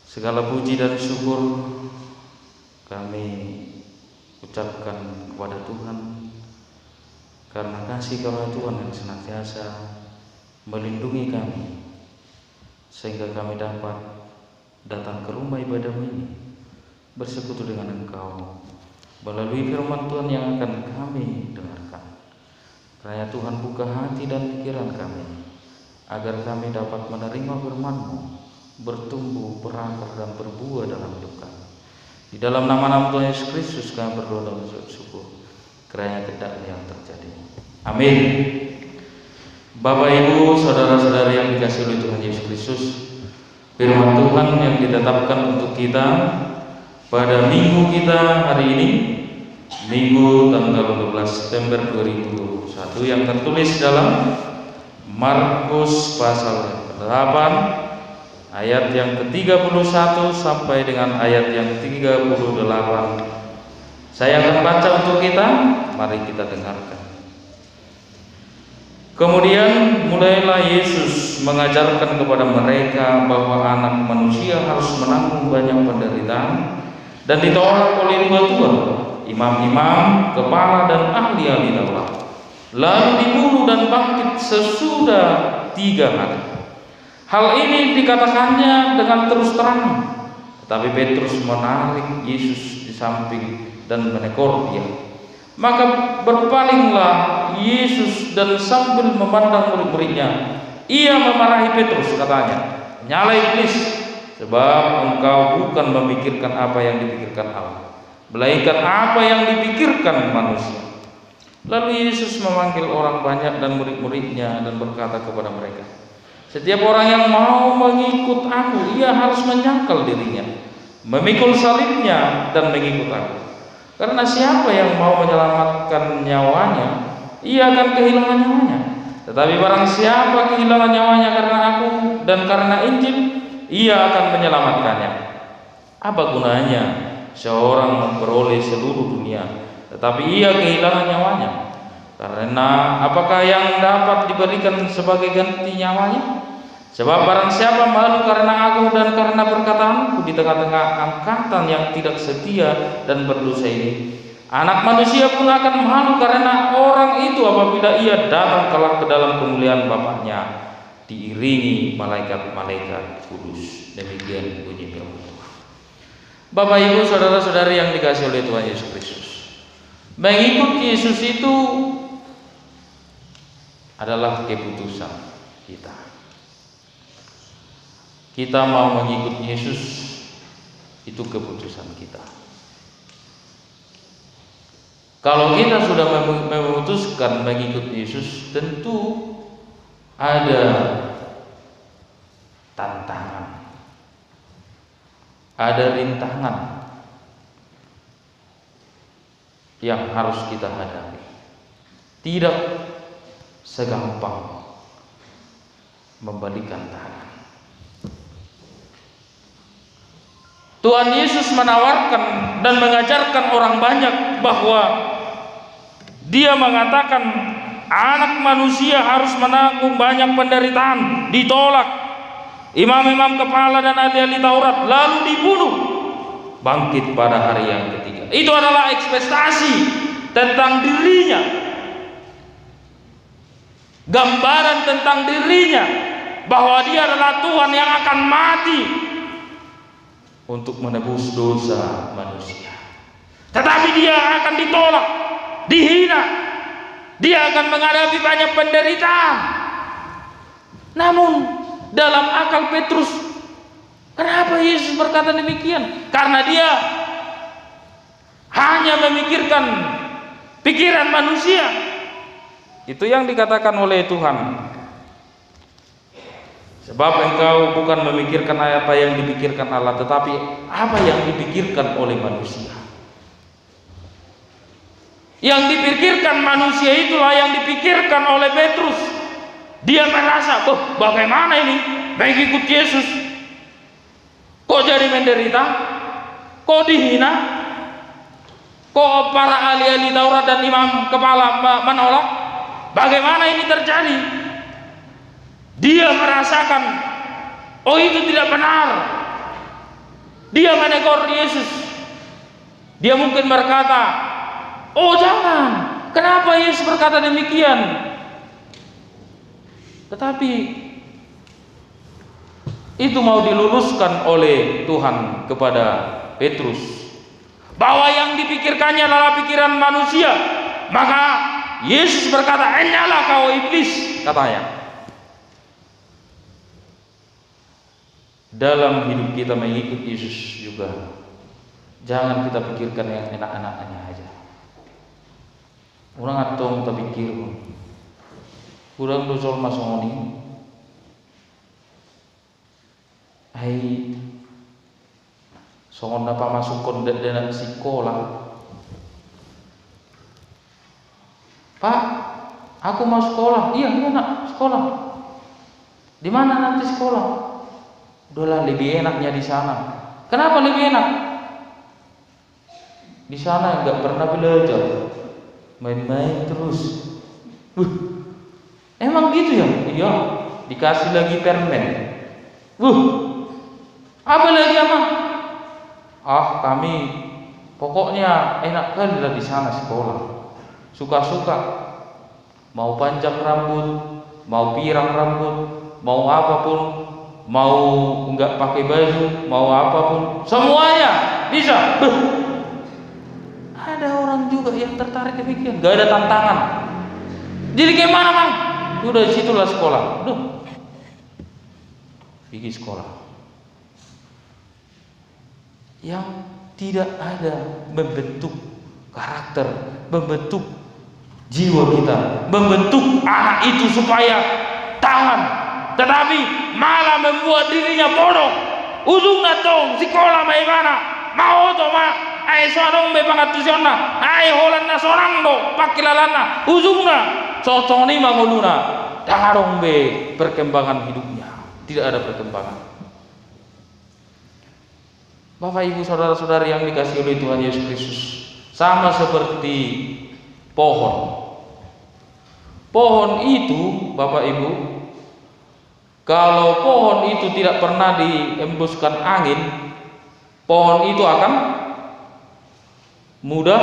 Segala puji dan syukur kami ucapkan kepada Tuhan karena kasih karunia Tuhan yang senantiasa melindungi kami sehingga kami dapat datang ke rumah ibadah-Mu ini bersekutu dengan Engkau melalui firman Tuhan yang akan kami dengarkan. Kiranya Tuhan buka hati dan pikiran kami agar kami dapat menerima firman-Mu, bertumbuh, berakar dan berbuah dalam hidup kami. Di dalam nama Tuhan Yesus Kristus kami berdoa dan bersyukur. Kiranya kehendak-Nya yang terjadi. Amin. Bapak, Ibu, saudara-saudari yang dikasihi oleh Tuhan Yesus Kristus, firman Tuhan yang ditetapkan untuk kita pada minggu kita hari ini, Minggu tanggal 12 September 2021, yang tertulis dalam Markus pasal 8 ayat yang ke-31 sampai dengan ayat yang 38. Saya akan baca untuk kita, mari kita dengarkan. Kemudian mulailah Yesus mengajarkan kepada mereka bahwa Anak Manusia harus menanggung banyak penderitaan dan ditolak oleh tua-tua, imam-imam, kepala dan ahli-ahli Taurat, lalu dibunuh dan bangkit sesudah 3 hari. Hal ini dikatakannya dengan terus terang, tetapi Petrus menarik Yesus di samping dan menegur Dia. Maka berpalinglah Yesus dan sambil memandang murid-muridnya, Ia memarahi Petrus, katanya, "Nyala iblis, sebab engkau bukan memikirkan apa yang dipikirkan Allah, melainkan apa yang dipikirkan manusia." Lalu Yesus memanggil orang banyak dan murid-muridnya dan berkata kepada mereka, "Setiap orang yang mau mengikut aku, ia harus menyangkal dirinya, memikul salibnya dan mengikut aku. Karena siapa yang mau menyelamatkan nyawanya, ia akan kehilangan nyawanya. Tetapi barang siapa kehilangan nyawanya karena aku dan karena Injil, ia akan menyelamatkannya. Apa gunanya seorang memperoleh seluruh dunia, tetapi ia kehilangan nyawanya? Karena apakah yang dapat diberikan sebagai ganti nyawanya? Sebab barang siapa malu karena aku dan karena perkataanku di tengah-tengah angkatan yang tidak setia dan berdosa ini, Anak Manusia pun akan malu karena orang itu apabila ia datang kelak ke dalam kemuliaan Bapa-Nya diiringi malaikat-malaikat kudus." Demikian bunyi firman Tuhan. Bapak, Ibu, saudara-saudari yang dikasihi oleh Tuhan Yesus Kristus, mengikut Yesus itu adalah keputusan kita. Kita mau mengikut Yesus, itu keputusan kita. Kalau kita sudah memutuskan mengikut Yesus, tentu ada tantangan, ada rintangan yang harus kita hadapi. Tidak segampang membalikan tangan. Tuhan Yesus menawarkan dan mengajarkan orang banyak bahwa Dia mengatakan Anak Manusia harus menanggung banyak penderitaan, ditolak imam-imam kepala dan ahli-ahli Taurat, lalu dibunuh, bangkit pada hari yang ketiga. Itu adalah ekspektasi tentang dirinya, gambaran tentang dirinya, bahwa Dia adalah Tuhan yang akan mati untuk menebus dosa manusia. Tetapi Dia akan ditolak, dihina, Dia akan menghadapi banyak penderitaan. Namun dalam akal Petrus, kenapa Yesus berkata demikian? Karena Dia hanya memikirkan pikiran manusia. Itu yang dikatakan oleh Tuhan. Sebab engkau bukan memikirkan apa yang dipikirkan Allah, tetapi apa yang dipikirkan oleh manusia. Yang dipikirkan manusia itulah yang dipikirkan oleh Petrus. Dia merasa, bagaimana ini mengikut Yesus? Kok jadi menderita? Kok dihina? Kok para ahli-ahli Taurat dan imam kepala menolak? Bagaimana ini terjadi? Dia merasakan, oh itu tidak benar. Dia menegur Yesus. Dia mungkin berkata, "Oh jangan, kenapa Yesus berkata demikian?" Tetapi itu mau diluruskan oleh Tuhan kepada Petrus, bahwa yang dipikirkannya adalah pikiran manusia. Maka Yesus berkata, "Enyala kau iblis," katanya. Dalam hidup kita mengikut Yesus juga, jangan kita pikirkan yang enak-enaknya aja. Orang atong tak pikir, kurang dosol masoni. Hai, songon apa masuk kondet dengan sekolah. Pak, aku mau sekolah. Iya nak sekolah. Di mana nanti sekolah? Udahlah, lebih enaknya di sana. Kenapa lebih enak? Di sana nggak pernah belajar, main-main terus. Emang gitu ya? Iya. Dikasih lagi permen. Apa lagi ama? Kami pokoknya enak kali lah di sana sekolah. Suka-suka. Mau panjang rambut, mau pirang rambut, mau apapun. Mau enggak pakai baju, mau apapun, semuanya bisa. Ada orang juga yang tertarik demikian, enggak ada tantangan. Jadi gimana Bang? Udah disitulah sekolah. Pergi sekolah. Yang tidak ada membentuk karakter, membentuk jiwa kita, membentuk anak itu supaya tahan. Tetapi malah membuat dirinya bodoh. Ujungnya tong sekolah mai mana? Mau to ma? Ai sorong be pangatusionna. Ai holanna sorang do pakilalana. Ujungnya coconi manguluna. Darong be perkembangan hidupnya. Tidak ada perkembangan. Bapak Ibu saudara-saudari yang dikasihi oleh Tuhan Yesus Kristus, sama seperti pohon. Pohon itu, Bapak Ibu, kalau pohon itu tidak pernah diembuskan angin, pohon itu akan mudah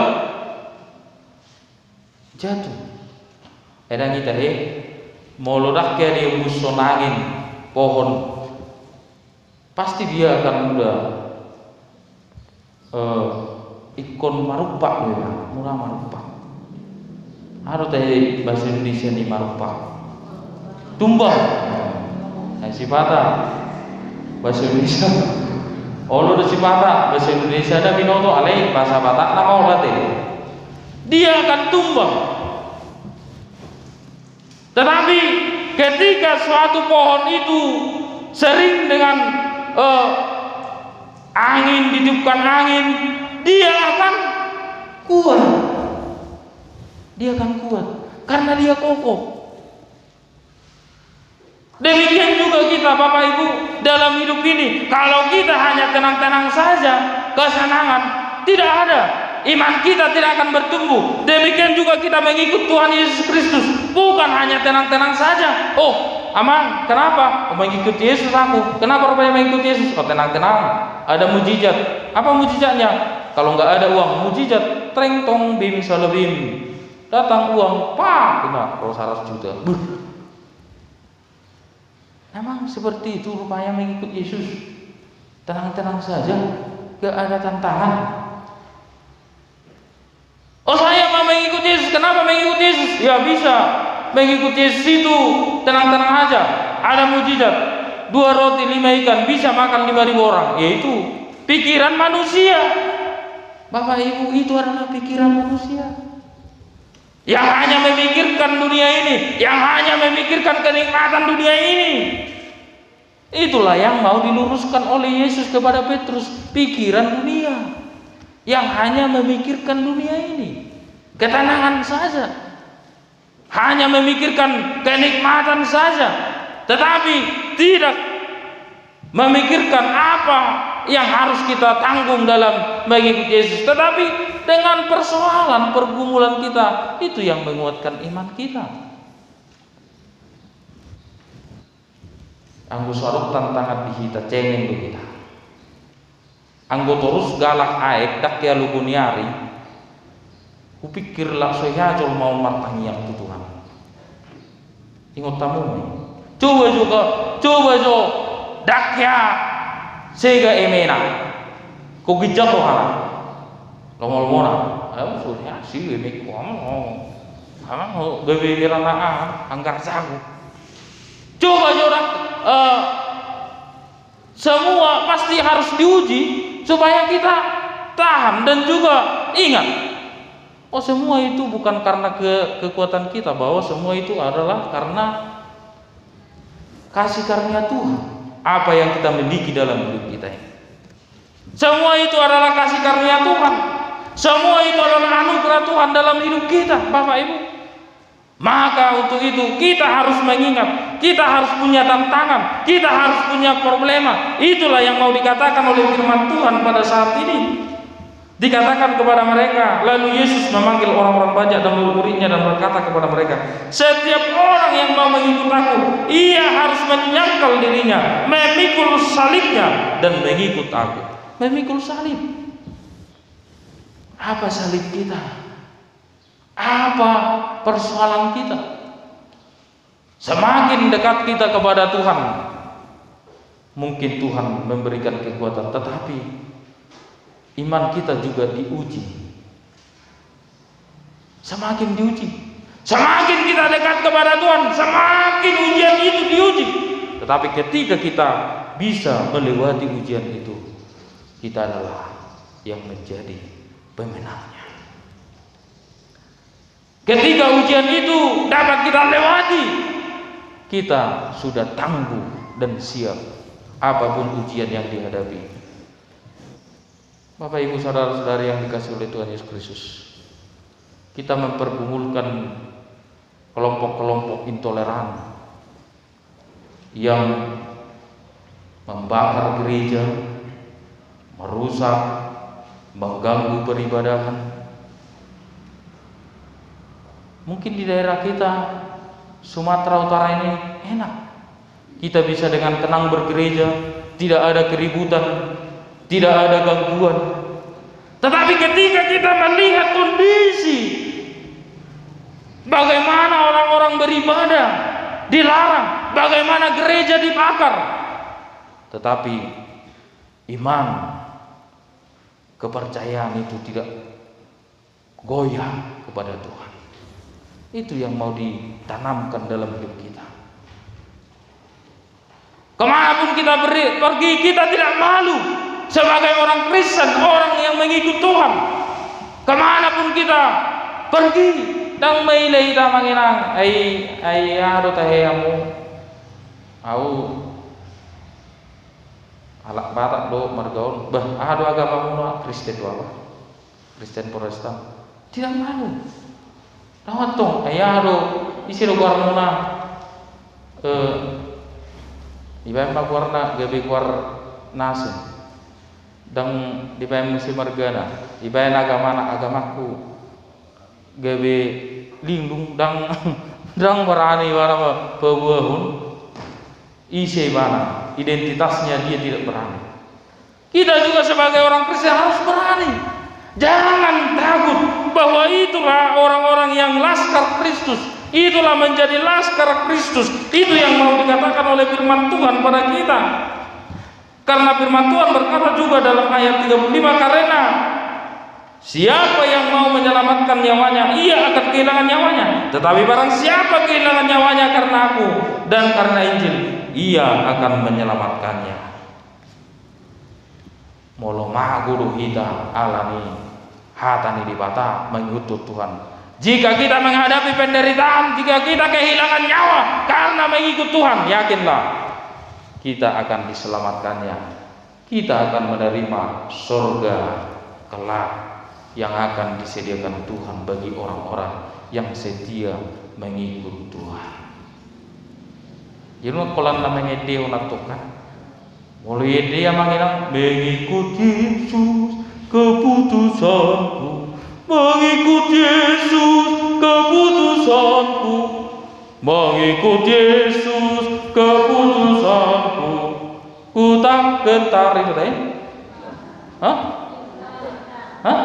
jatuh. Edang kita mau ledak ya diembus angin pohon, pasti dia akan mudah ikon marupak ya, murah marupak. Harus tadi bahasa Indonesia nih marupak, tumbang. Sifata bahasa Indonesia. Olo de sifata bahasa Indonesia ada binoto alai bahasa Batak nama orate. Dia akan tumbang. Tetapi ketika suatu pohon itu sering dengan angin, ditiupkan angin, dia akan kuat. Dia akan kuat karena dia kokoh. Demikian juga kita Bapak Ibu dalam hidup ini. Kalau kita hanya tenang-tenang saja, kesenangan, tidak ada, iman kita tidak akan bertumbuh. Demikian juga kita mengikut Tuhan Yesus Kristus, bukan hanya tenang-tenang saja. Oh aman, kenapa? Mengikut Yesus aku. Kenapa rupanya mengikut Yesus? Tenang-tenang, ada mujizat. Apa mujizatnya? Kalau nggak ada uang, mujizat treng tong bim salebim, datang uang, kena kalau 100 juta. Emang seperti itu rupanya mengikut Yesus? Tenang-tenang saja, gak ada tantangan. Oh saya mau mengikut Yesus, kenapa mengikut Yesus? Ya bisa, mengikut Yesus itu tenang-tenang aja. Ada mujizat, 2 roti 5 ikan bisa makan 5.000 orang. Yaitu pikiran manusia. Bapak Ibu, itu adalah pikiran manusia yang hanya memikirkan dunia ini, yang hanya memikirkan kenikmatan dunia ini. Itulah yang mau diluruskan oleh Yesus kepada Petrus, pikiran dunia yang hanya memikirkan dunia ini, ketenangan saja, hanya memikirkan kenikmatan saja, tetapi tidak memikirkan apa yang harus kita tanggung dalam mengikuti Yesus. Tetapi dengan persoalan pergumulan kita, itu yang menguatkan iman kita. Anggus warok tantangan kita cengeng kita. Anggo terus galak aek dak ya luguniari. Kupikir lah saya jol mau martangiak tu Tuhan. Ingat tamu. Coba jo dak ya sega emena. Ko gijak lo hala. Lomol mona. Ayo sudah sih ini kuam. Hamang gawe irana anggar sagu. Coba jo dak semua pasti harus diuji supaya kita tahan dan juga ingat, oh semua itu bukan karena kekuatan kita, bahwa semua itu adalah karena kasih karunia Tuhan. Apa yang kita miliki dalam hidup kita ini, semua itu adalah kasih karunia Tuhan. Semua itu adalah anugerah Tuhan dalam hidup kita, Bapak Ibu. Maka untuk itu kita harus mengingat, kita harus punya tantangan, kita harus punya problema. Itulah yang mau dikatakan oleh firman Tuhan pada saat ini. Dikatakan kepada mereka, lalu Yesus memanggil orang-orang banyak dan murid-muridnya dan berkata kepada mereka, setiap orang yang mau mengikut aku, ia harus menyangkal dirinya, memikul salibnya dan mengikut aku. Memikul salib. Apa salib kita? Apa persoalan kita? Semakin dekat kita kepada Tuhan, mungkin Tuhan memberikan kekuatan, tetapi iman kita juga diuji. Semakin diuji, semakin kita dekat kepada Tuhan, semakin ujian itu diuji. Tetapi ketika kita bisa melewati ujian itu, kita adalah yang menjadi pemenangnya. Ketika ujian itu dapat kita lewati, kita sudah tangguh dan siap apapun ujian yang dihadapi. Bapak Ibu saudara-saudari yang dikasihi oleh Tuhan Yesus Kristus, kita mempergumulkan kelompok-kelompok intoleran yang membakar gereja, merusak, mengganggu peribadahan. Mungkin di daerah kita Sumatera Utara ini enak, kita bisa dengan tenang bergereja, tidak ada keributan, tidak ada gangguan. Tetapi ketika kita melihat kondisi bagaimana orang-orang beribadah dilarang, bagaimana gereja dibakar, tetapi iman, kepercayaan itu tidak goyah kepada Tuhan. Itu yang mau ditanamkan dalam hidup kita. Kemanapun kita pergi, kita tidak malu sebagai orang Kristen, orang yang mengikut Tuhan. Kemanapun kita pergi, dang mailay kita manginang, ay ado taheyamu, au alak batak do margaon, bah ado agama muna Kristen do apa? Kristen Protestan, tidak malu. Rawat tong, ayah do isi do kuar muna, ibarat makuarna gabi kuar nasen, dang dibayar musim margana, ibarat agamaku, gabi lindung dang berani warna pebuahun, isi mana identitasnya dia tidak berani. Kita juga sebagai orang Kristen harus berani. Jangan takut bahwa itulah orang-orang yang laskar Kristus. Itulah menjadi laskar Kristus. Itu yang mau dikatakan oleh firman Tuhan pada kita. Karena firman Tuhan berkata juga dalam ayat 35, karena siapa yang mau menyelamatkan nyawanya, ia akan kehilangan nyawanya. Tetapi barang siapa kehilangan nyawanya karena aku dan karena Injil, ia akan menyelamatkannya. Molo maguru kita alani hatani dibata mengikut Tuhan. Jika kita menghadapi penderitaan, jika kita kehilangan nyawa karena mengikut Tuhan, yakinlah kita akan diselamatkannya. Kita akan menerima surga kelak yang akan disediakan Tuhan bagi orang-orang yang setia mengikut Tuhan. Jadi kalau namanya dia unatukan, mulai dia mengira mengikut Yesus keputusanku, mengikut Yesus keputusanku, mengikut Yesus keputusanku. Ku tak gentar itu deh. Hah? Hah?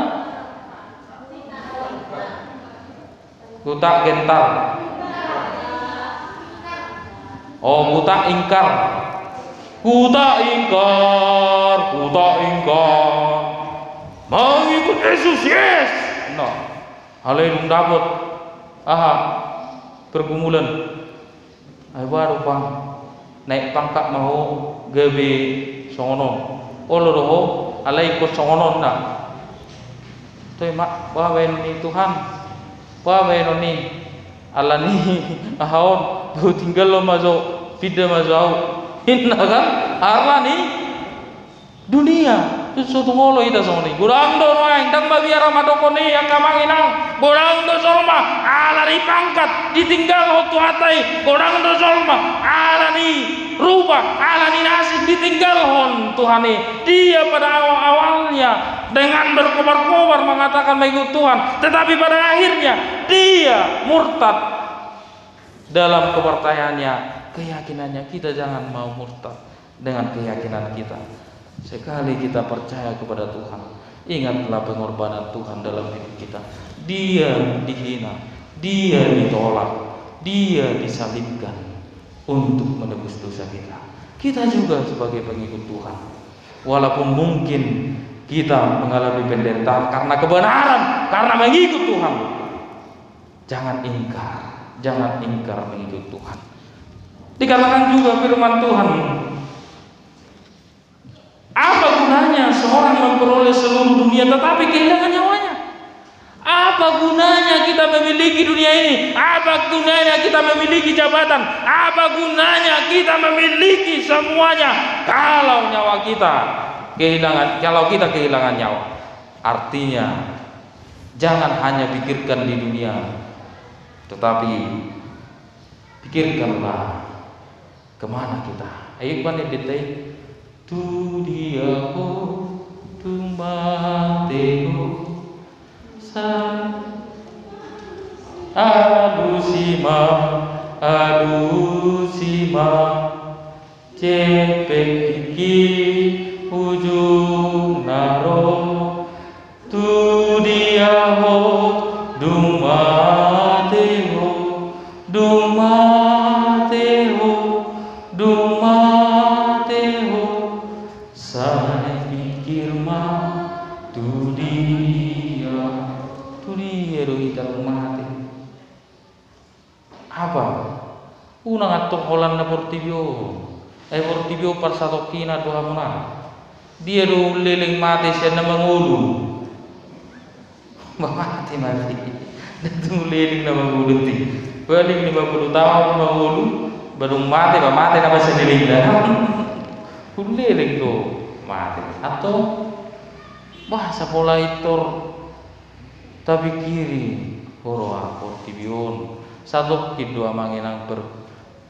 Kutak gentar. Oh, kutak ingkar. Kutak ingkar, kutak ingkar. Mengikut Yesus, yes. No. Haleluya dapat. Aha. Pergumulan. Ay baru pang naik pangkat mau gawe songono. Olo roho alai ko songono na. Toy mak bawen ni Tuhan. Bawen ni Allah ni ahon bu tinggal lo mazo pida mazo inna kan Allah ni dunia tu suatu ngolo ita songono. Gurang do noeng dang babiara madoko ni akamanginang. Gurang do solma ala ri pangkat ditinggal hotu hatai. Gurang do solma ala ni rubah ala ni nasib ditinggal hon Tuhani. Dia pada awalnya dengan berkobar-kobar mengatakan mengikut Tuhan, tetapi pada akhirnya dia murtad dalam kepercayaannya, keyakinannya. Kita jangan mau murtad dengan keyakinan kita. Sekali kita percaya kepada Tuhan, ingatlah pengorbanan Tuhan dalam hidup kita. Dia dihina, dia ditolak, dia disalibkan untuk menebus dosa kita. Kita juga sebagai pengikut Tuhan, walaupun mungkin kita mengalami penderitaan karena kebenaran, karena mengikut Tuhan, jangan ingkar mengikut Tuhan. Dikatakan juga firman Tuhan, apa gunanya seorang memperoleh seluruh dunia tetapi kehilangan nyawanya? Apa gunanya kita memiliki dunia ini? Apa gunanya kita memiliki jabatan? Apa gunanya kita memiliki semuanya kalau nyawa kita kehilangan nyawa? Artinya jangan hanya pikirkan di dunia, tetapi pikirkanlah kemana kita. Ayo bani detai tu dia ho tu mateo sa alusima cepek iki ujung naro tu dia ho dumateo saya pikir mah tu dia rohita mati. Apa? Unang atok holan na portibio par satokina doha muna. Dia do leleng mati siya na mangulu. Mati. Datu leleng na mangulu ti. Paling 50 tahun mangulu, baru mati na ba sa leleng na. Leleng do mati. Atau bahasa pola itor tapi kiri horoa portibion satu kido amanginang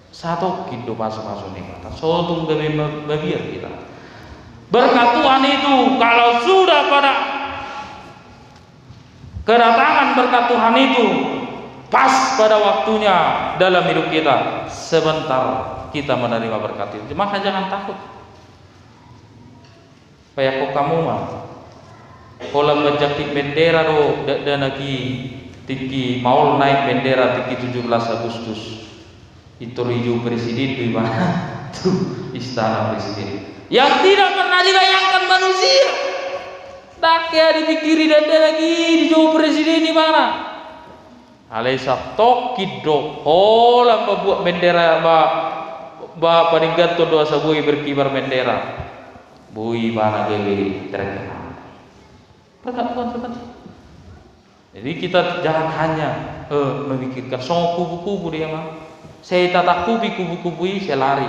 satu kido masuk nih kata sotung demi bagian kita berkat Tuhan itu. Kalau sudah pada kedatangan berkat Tuhan itu pas pada waktunya dalam hidup kita, sebentar kita menerima berkat itu, maka jangan takut. Kayak kok kamu mah kolam menjadi bendera do dan lagi tiki mau naik bendera tiki 17 Agustus itu riu presiden di mana tuh istana presiden yang tidak pernah dibayangkan manusia. Tak ya dipikiri dan lagi di jauh presiden di mana? Alisa toki do kolam membuat bendera ba paling gato doa sabui berkibar bendera bui mana geli terkenal. Berkat Tuhan. Jadi kita jangan hanya memikirkan song kubu-kubu dia mah. Saya tak kubi kubu-kubu ini saya lari.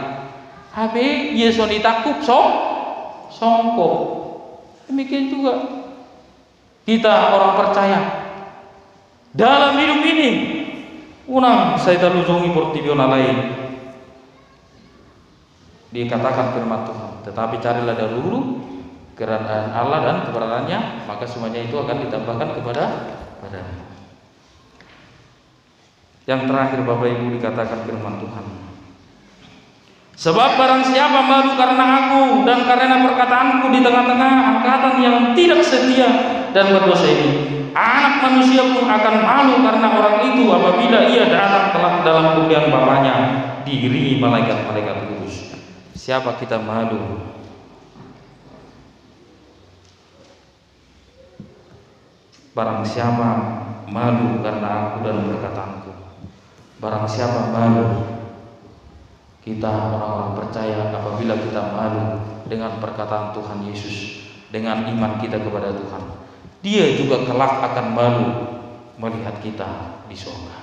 Habe Yesus ditakub songko. Demikian juga kita orang percaya dalam hidup ini. Unang saya taluzongi portibiona lain. Dikatakan firman Tuhan, tetapi carilah dahulu kerajaan Allah dan keberadaannya, maka semuanya itu akan ditambahkan kepadanya. Yang terakhir Bapak Ibu dikatakan firman Tuhan, sebab barang siapa malu karena aku malu dan karena perkataanku di tengah-tengah angkatan yang tidak setia dan berdosa ini. Anak manusia pun akan malu karena orang itu apabila ia datang kelak dalam kemuliaan Bapaknya diiringi malaikat-malaikat kudus. Siapa kita malu? Barang siapa malu karena aku dan perkataanku, barang siapa malu, kita orang-orang percaya apabila kita malu dengan perkataan Tuhan Yesus, dengan iman kita kepada Tuhan, Dia juga kelak akan malu melihat kita di surga.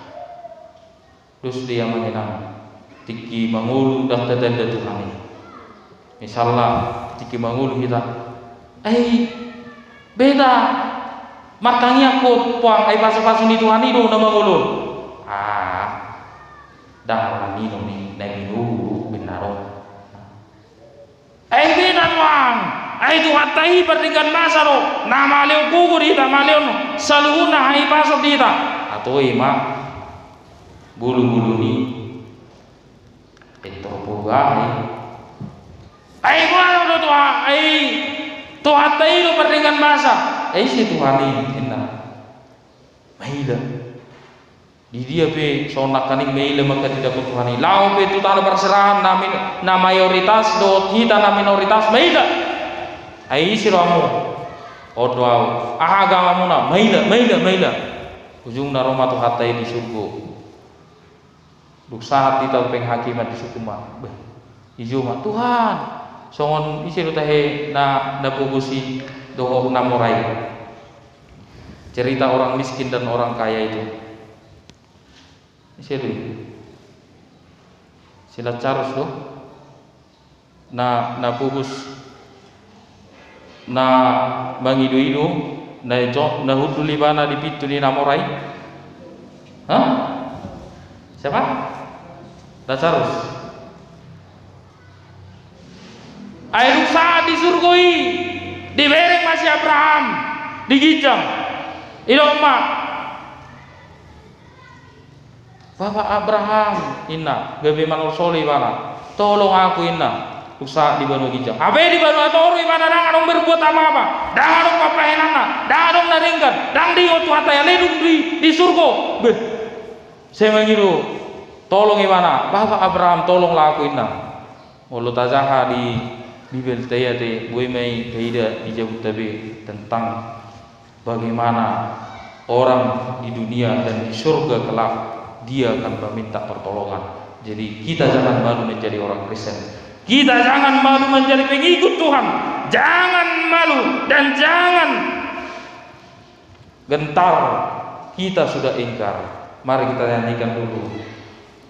Terus dia mengenang tiki mangulu dak tanda Tuhan ini. Misalnya tiki mangulu kita, beda. Matangnya ko puang ay paso-paso ni Tuhan itu nama ulun. Dah nino ni naginu binaro. Binan wang. Ay Tuhan tahi pertinggan masa lo. Nama leo gugur ita maleo saluhuna ay paso dita. Atau ima bulu-bulu ni itu bugai. Mana lo Tuhan? Tuhan tahi lo pertinggan masa. Si Tuhan ini maila di dia pe sonak kaning maila maka tidak ke Tuhan ini lau pe tu tanah berserahan na mayoritas do kita na minoritas maila si ramu odwau agamamu na maila ujung na Roma tu hatai di surga duk saat kita penghakiman di sukuma ijuma Tuhan songon isi tahe na pugusi doa namorai. Cerita orang miskin dan orang kaya itu. Sila carus doh. Na pugus na mangidu-idu na hudu libana di pitu ni namorai. Siapa? Na carus. Air saat di surgoi. Dibereng masih Abraham digijang iloma Bapak Abraham inna gabe manul soli bana tolong aku inna usaha di banu gijang abe di banu atoru imana dang adong berbuat apa dang adong papahenana dang adong naringkan dang di otu hataya ledung di surga saya mengiru tolong imana Bapak Abraham tolonglah aku inna mulut azaha di Bibel tayate boy mai kaida dijawab tabe tentang bagaimana orang di dunia dan di surga kelak dia akan meminta pertolongan. Jadi kita jangan malu menjadi orang Kristen. Kita jangan malu menjadi pengikut Tuhan. Jangan malu dan jangan gentar. Kita sudah ingkar. Mari kita nyanyikan dulu.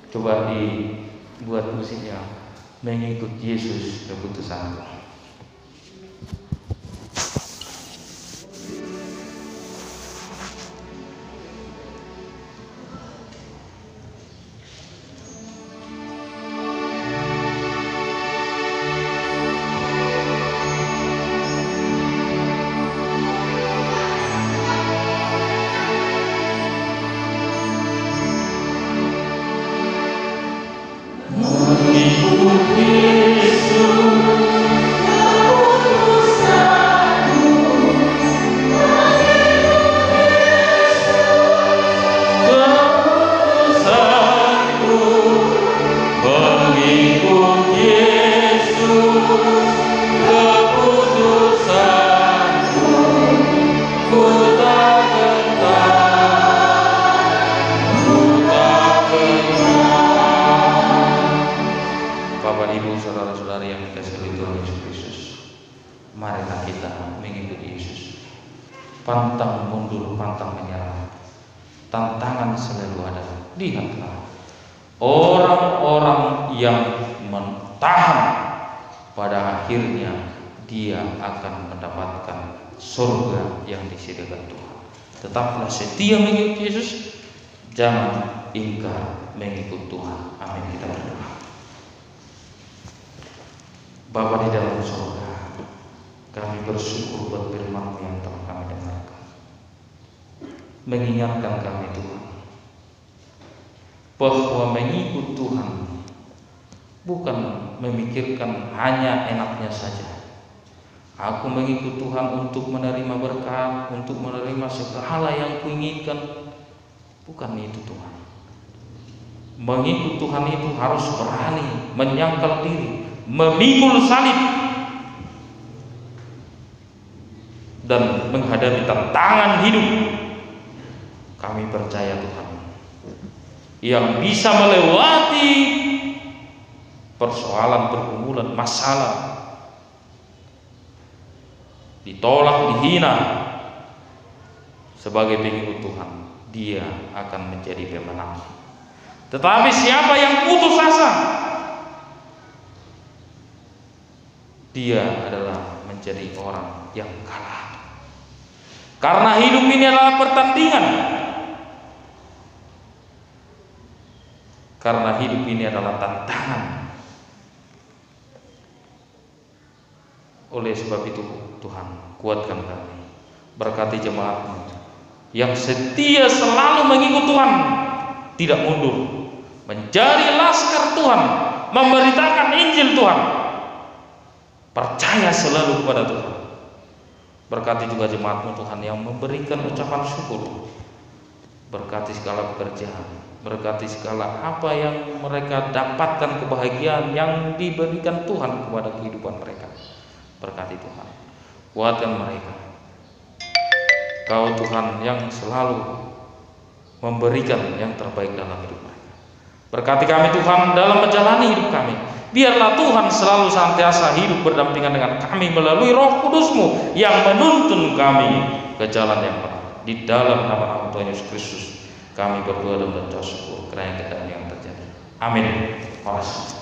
Coba dibuat musiknya. Mengikut Yesus keputusanku. Pantang mundur, pantang menyerah. Tantangan selalu ada. Lihatlah orang-orang yang mentahan, pada akhirnya dia akan mendapatkan surga yang disediakan Tuhan. Tetaplah setia mengikut Yesus, jangan ingkar mengikut Tuhan. Amin. Kita berdoa. Bapa di dalam surga, kami bersyukur buat firman-Mu yang telah kami dengarkan. Mengingatkan kami Tuhan bahwa mengikut Tuhan bukan memikirkan hanya enaknya saja. Aku mengikut Tuhan untuk menerima berkat, untuk menerima segala yang kuinginkan. Bukan itu Tuhan. Mengikut Tuhan itu harus berani menyangkal diri, memikul salib, dan menghadapi tantangan hidup. Kami percaya Tuhan yang bisa melewati persoalan, pergumulan, masalah, ditolak, dihina, sebagai pengikut Tuhan, dia akan menjadi pemenang. Tetapi siapa yang putus asa, dia adalah menjadi orang yang kalah. Karena hidup ini adalah pertandingan. Karena hidup ini adalah tantangan. Oleh sebab itu Tuhan, kuatkan kami, berkati jemaat-Mu yang setia selalu mengikut Tuhan, tidak mundur, menjadi laskar Tuhan, memberitakan Injil Tuhan, percaya selalu kepada Tuhan. Berkati juga jemaat-Mu Tuhan yang memberikan ucapan syukur, berkati segala pekerjaan, berkati segala apa yang mereka dapatkan, kebahagiaan yang diberikan Tuhan kepada kehidupan mereka. Berkati Tuhan, kuatkan mereka. Kau Tuhan yang selalu memberikan yang terbaik dalam hidup mereka. Berkati kami Tuhan dalam menjalani hidup kami. Biarlah Tuhan selalu senantiasa hidup berdampingan dengan kami melalui Roh Kudus-Mu yang menuntun kami ke jalan yang benar. Di dalam nama Tuhan Yesus Kristus kami berdoa dan berdoa syukur karena keadaan yang terjadi. Amin. Terima kasih.